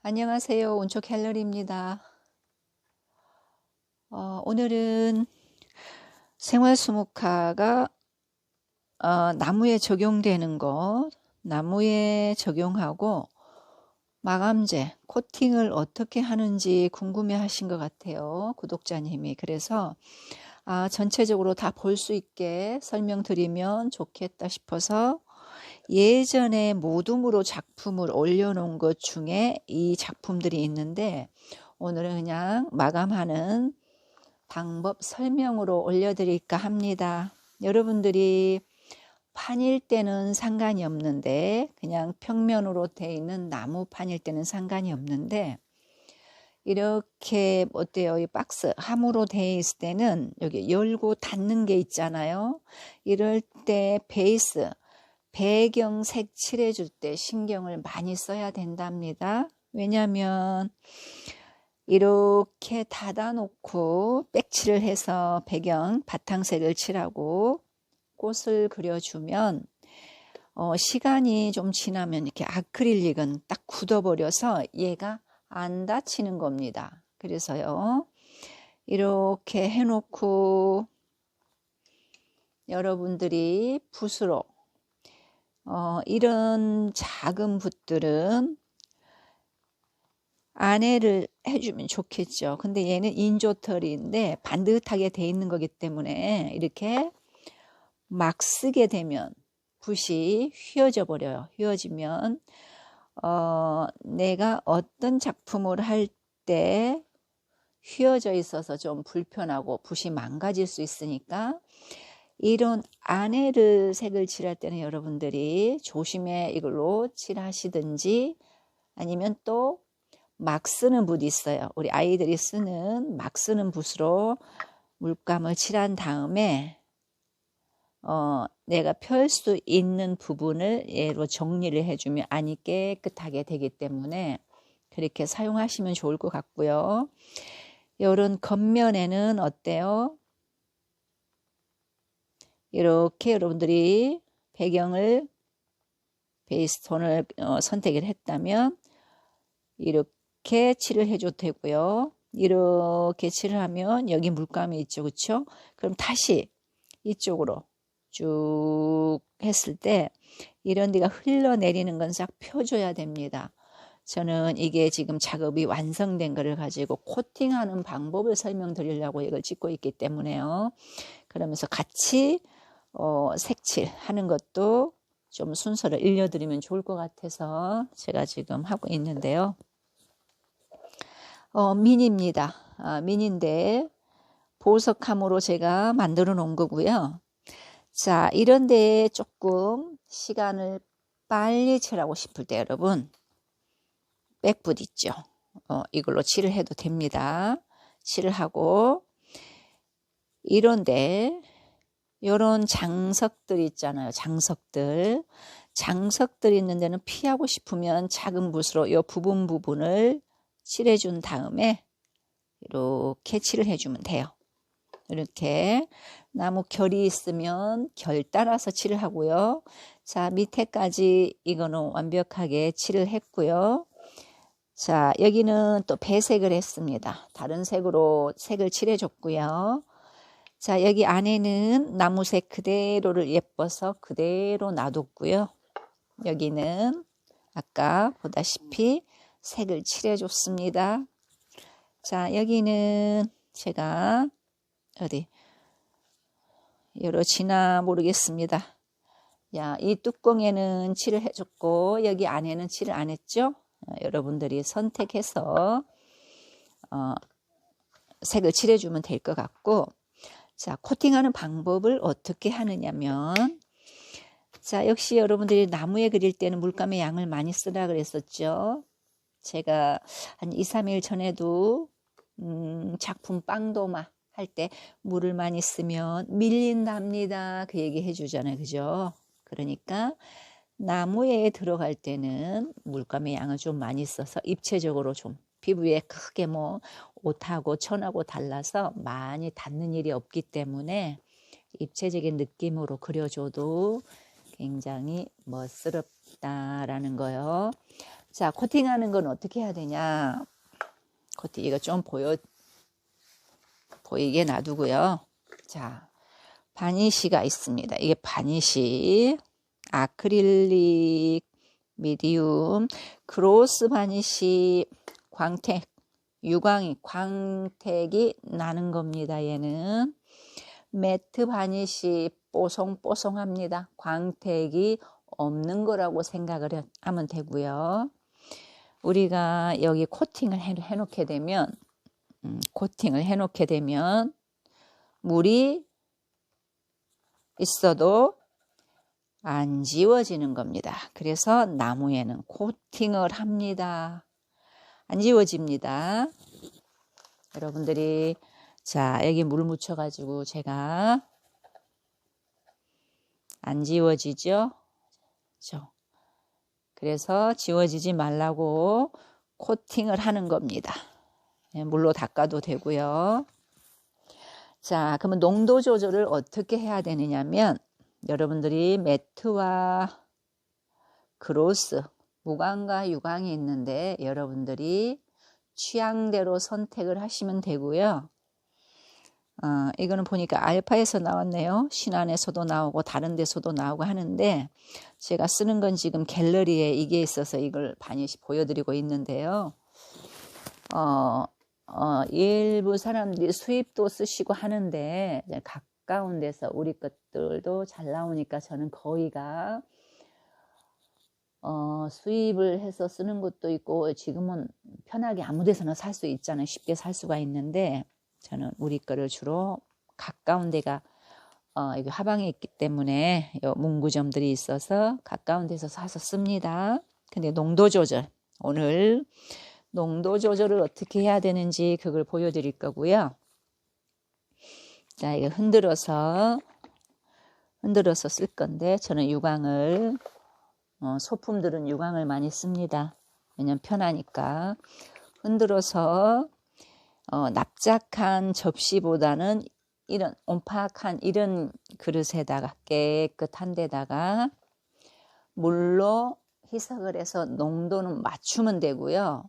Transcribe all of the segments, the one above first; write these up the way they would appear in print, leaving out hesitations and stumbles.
안녕하세요. 온초 갤러리입니다. 오늘은 생활수목화가 나무에 적용되는 것, 나무에 적용하고 마감재, 코팅을 어떻게 하는지 궁금해 하신 것 같아요. 구독자님이. 그래서 전체적으로 다 볼 수 있게 설명드리면 좋겠다 싶어서 예전에 모둠으로 작품을 올려놓은 것 중에 이 작품들이 있는데 오늘은 그냥 마감하는 방법 설명으로 올려드릴까 합니다. 여러분들이 판일 때는 상관이 없는데 그냥 평면으로 되어 있는 나무판일 때는 상관이 없는데 이렇게 어때요? 이 박스 함으로 되어 있을 때는 여기 열고 닫는 게 있잖아요. 이럴 때 베이스 배경색 칠해줄 때 신경을 많이 써야 된답니다. 왜냐하면 이렇게 닫아놓고 백칠을 해서 배경 바탕색을 칠하고 꽃을 그려주면 시간이 좀 지나면 이렇게 아크릴릭은 딱 굳어버려서 얘가 안 닫히는 겁니다. 그래서요 이렇게 해놓고 여러분들이 붓으로 이런 작은 붓들은 안해를 해주면 좋겠죠. 근데 얘는 인조털인데 반듯하게 돼 있는 거기 때문에 이렇게 막 쓰게 되면 붓이 휘어져 버려요. 휘어지면 내가 어떤 작품을 할 때 휘어져 있어서 좀 불편하고 붓이 망가질 수 있으니까 이런 안해를 색을 칠할 때는 여러분들이 조심해 이걸로 칠하시든지 아니면 또 막 쓰는 붓이 있어요. 우리 아이들이 쓰는 막 쓰는 붓으로 물감을 칠한 다음에 내가 펼 수 있는 부분을 얘로 정리를 해주면 안이 깨끗하게 되기 때문에 그렇게 사용하시면 좋을 것 같고요. 이런 겉면에는 어때요? 이렇게 여러분들이 배경을 베이스 톤을 선택을 했다면 이렇게 칠을 해줘도 되고요. 이렇게 칠을 하면 여기 물감이 있죠. 그렇죠? 그럼 다시 이쪽으로 쭉 했을 때 이런 데가 흘러내리는 건 싹 펴줘야 됩니다. 저는 이게 지금 작업이 완성된 거를 가지고 코팅하는 방법을 설명드리려고 이걸 찍고 있기 때문에요. 그러면서 같이 색칠 하는 것도 좀 순서를 일려드리면 좋을 것 같아서 제가 지금 하고 있는데요. 미니입니다. 미니인데 보석함으로 제가 만들어 놓은 거고요. 자, 이런 데에 조금 시간을 빨리 칠하고 싶을 때 여러분 백붓 있죠. 이걸로 칠을 해도 됩니다. 칠을 하고 이런데 요런 장석들 있잖아요. 장석들 있는 데는 피하고 싶으면 작은 붓으로 요 부분을 칠해준 다음에 이렇게 칠을 해주면 돼요. 이렇게 나무 결이 있으면 결 따라서 칠을 하고요. 자, 밑에까지 이거는 완벽하게 칠을 했고요. 자, 여기는 또 배색을 했습니다. 다른 색으로 색을 칠해줬고요. 자, 여기 안에는 나무색 그대로를 예뻐서 그대로 놔뒀고요. 여기는 아까 보다시피 색을 칠해줬습니다. 자, 여기는 제가 어디 여러지나 모르겠습니다. 야, 이 뚜껑에는 칠을 해줬고 여기 안에는 칠을 안 했죠? 여러분들이 선택해서 색을 칠해주면 될 것 같고, 자, 코팅하는 방법을 어떻게 하느냐면, 자, 역시 여러분들이 나무에 그릴 때는 물감의 양을 많이 쓰라 그랬었죠. 제가 한 2, 3일 전에도 작품 빵도마 할 때 물을 많이 쓰면 밀린답니다. 그 얘기 해주잖아요. 그죠? 그러니까 나무에 들어갈 때는 물감의 양을 좀 많이 써서 입체적으로 좀 피부에 크게 뭐 옷하고 천하고 달라서 많이 닿는 일이 없기 때문에 입체적인 느낌으로 그려줘도 굉장히 멋스럽다라는 거요. 자, 코팅하는 건 어떻게 해야 되냐? 코팅 이거 좀 보이게 놔두고요. 자, 바니쉬가 있습니다. 이게 바니쉬, 아크릴릭, 미디움, 그로스 바니쉬, 광택, 광택이 나는 겁니다. 얘는 매트 바니쉬 뽀송뽀송합니다. 광택이 없는 거라고 생각을 하면 되고요. 우리가 여기 코팅을 해놓게 되면 물이 있어도 안 지워지는 겁니다. 그래서 나무에는 코팅을 합니다. 안 지워집니다. 여러분들이 자, 여기 물 묻혀 가지고 제가 안 지워지죠? 그래서 지워지지 말라고 코팅을 하는 겁니다. 물로 닦아도 되고요. 자, 그러면 농도 조절을 어떻게 해야 되느냐면 여러분들이 매트와 그로스, 무광과 유광이 있는데 여러분들이 취향대로 선택을 하시면 되고요. 이거는 보니까 알파에서 나왔네요. 신안에서도 나오고 다른 데서도 나오고 하는데 제가 쓰는 건 지금 갤러리에 이게 있어서 이걸 반드시 보여드리고 있는데요. 일부 사람들이 수입도 쓰시고 하는데 가까운 데서 우리 것들도 잘 나오니까 저는 거의가 수입을 해서 쓰는 것도 있고 지금은 편하게 아무 데서나 살 수 있잖아요. 쉽게 살 수가 있는데 저는 우리 거를 주로 가까운 데가 여기 하방에 있기 때문에 문구점들이 있어서 가까운 데서 사서 씁니다. 근데 농도 조절, 오늘 농도 조절을 어떻게 해야 되는지 그걸 보여드릴 거고요. 자, 이거 흔들어서 쓸 건데 저는 유광을 소품들은 유광을 많이 씁니다. 왜냐면 편하니까. 흔들어서 납작한 접시보다는 이런 온팍한 이런 그릇에다가 깨끗한 데다가 물로 희석을 해서 농도는 맞추면 되고요.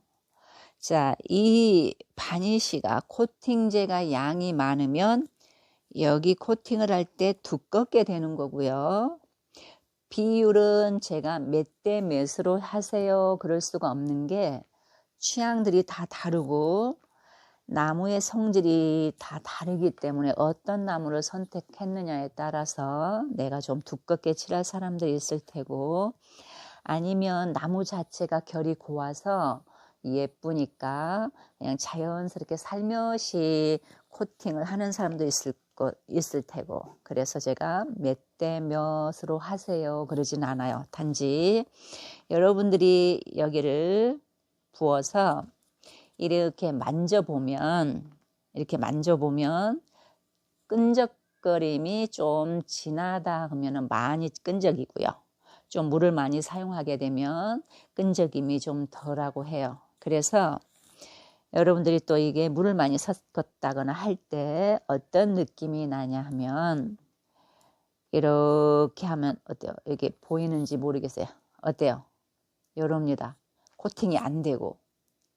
자, 이 바니쉬가 코팅제가 양이 많으면 여기 코팅을 할 때 두껍게 되는 거고요. 비율은 제가 몇 대 몇으로 하세요 그럴 수가 없는 게 취향들이 다 다르고 나무의 성질이 다 다르기 때문에 어떤 나무를 선택했느냐에 따라서 내가 좀 두껍게 칠할 사람도 있을 테고 아니면 나무 자체가 결이 고와서 예쁘니까 그냥 자연스럽게 살며시 코팅을 하는 사람도 있을 테고 그래서 제가 몇 대 몇으로 하세요 그러진 않아요. 단지 여러분들이 여기를 부어서 이렇게 만져보면 끈적거림이 좀 진하다 하면 많이 끈적이고요. 좀 물을 많이 사용하게 되면 끈적임이 좀 덜하고 해요. 그래서 여러분들이 또 이게 물을 많이 섞었다거나 할 때 어떤 느낌이 나냐 하면 이렇게 하면 어때요? 이게 보이는지 모르겠어요. 어때요? 이럽니다. 코팅이 안 되고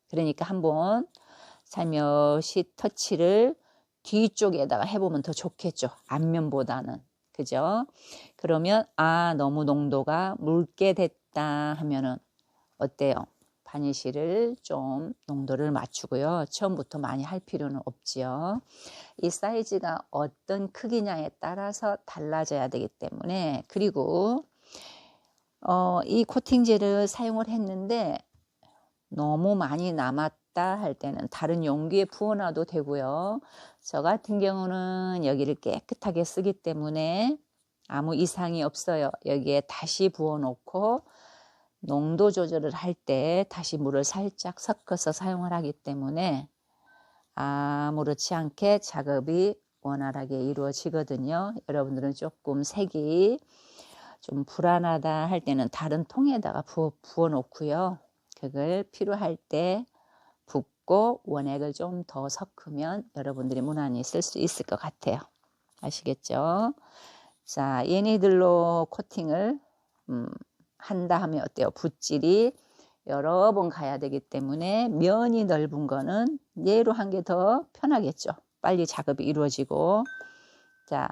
그러니까 한번 살며시 터치를 뒤쪽에다가 해보면 더 좋겠죠. 앞면보다는. 그죠? 그러면 너무 농도가 묽게 됐다 하면은 어때요? 바니쉬를 좀 농도를 맞추고요. 처음부터 많이 할 필요는 없지요. 이 사이즈가 어떤 크기냐에 따라서 달라져야 되기 때문에 그리고 이 코팅제를 사용을 했는데 너무 많이 남았다 할 때는 다른 용기에 부어놔도 되고요. 저 같은 경우는 여기를 깨끗하게 쓰기 때문에 아무 이상이 없어요. 여기에 다시 부어놓고 농도 조절을 할 때 다시 물을 살짝 섞어서 사용을 하기 때문에 아무렇지 않게 작업이 원활하게 이루어지거든요. 여러분들은 조금 색이 좀 불안하다 할 때는 다른 통에다가 부어 놓고요. 그걸 필요할 때 붓고 원액을 좀 더 섞으면 여러분들이 무난히 쓸 수 있을 것 같아요. 아시겠죠? 자, 얘네들로 코팅을 한다 하면 어때요? 붓질이 여러 번 가야 되기 때문에 면이 넓은 거는 얘로 한 게 더 편하겠죠. 빨리 작업이 이루어지고. 자,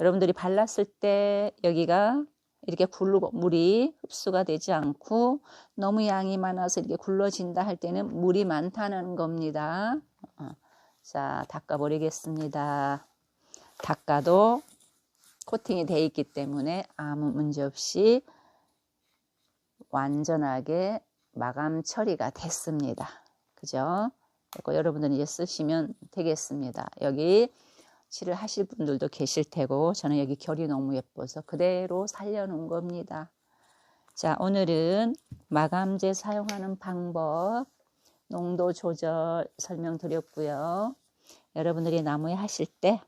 여러분들이 발랐을 때 여기가 이렇게 굴르고 물이 흡수가 되지 않고 너무 양이 많아서 이렇게 굴러진다 할 때는 물이 많다는 겁니다. 자, 닦아버리겠습니다. 닦아도 코팅이 되어 있기 때문에 아무 문제 없이 완전하게 마감 처리가 됐습니다. 그죠? 그리고 여러분들은 이제 쓰시면 되겠습니다. 여기 칠을 하실 분들도 계실 테고 저는 여기 결이 너무 예뻐서 그대로 살려놓은 겁니다. 자, 오늘은 마감제 사용하는 방법, 농도 조절 설명드렸고요. 여러분들이 나무에 하실 때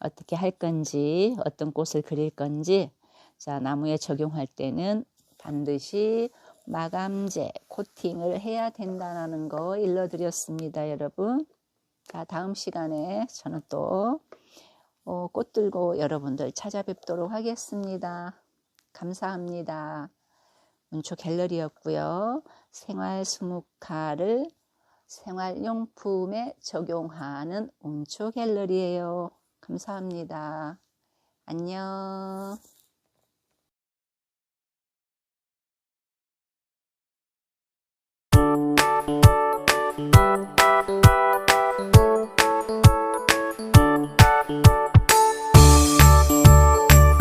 어떻게 할 건지, 어떤 꽃을 그릴 건지, 자, 나무에 적용할 때는 반드시 마감제, 코팅을 해야 된다는 거 일러드렸습니다, 여러분. 자, 다음 시간에 저는 또 꽃 들고 여러분들 찾아뵙도록 하겠습니다. 감사합니다. 운초 갤러리였고요. 생활 수묵화를 생활용품에 적용하는 운초 갤러리예요. 감사합니다. 안녕.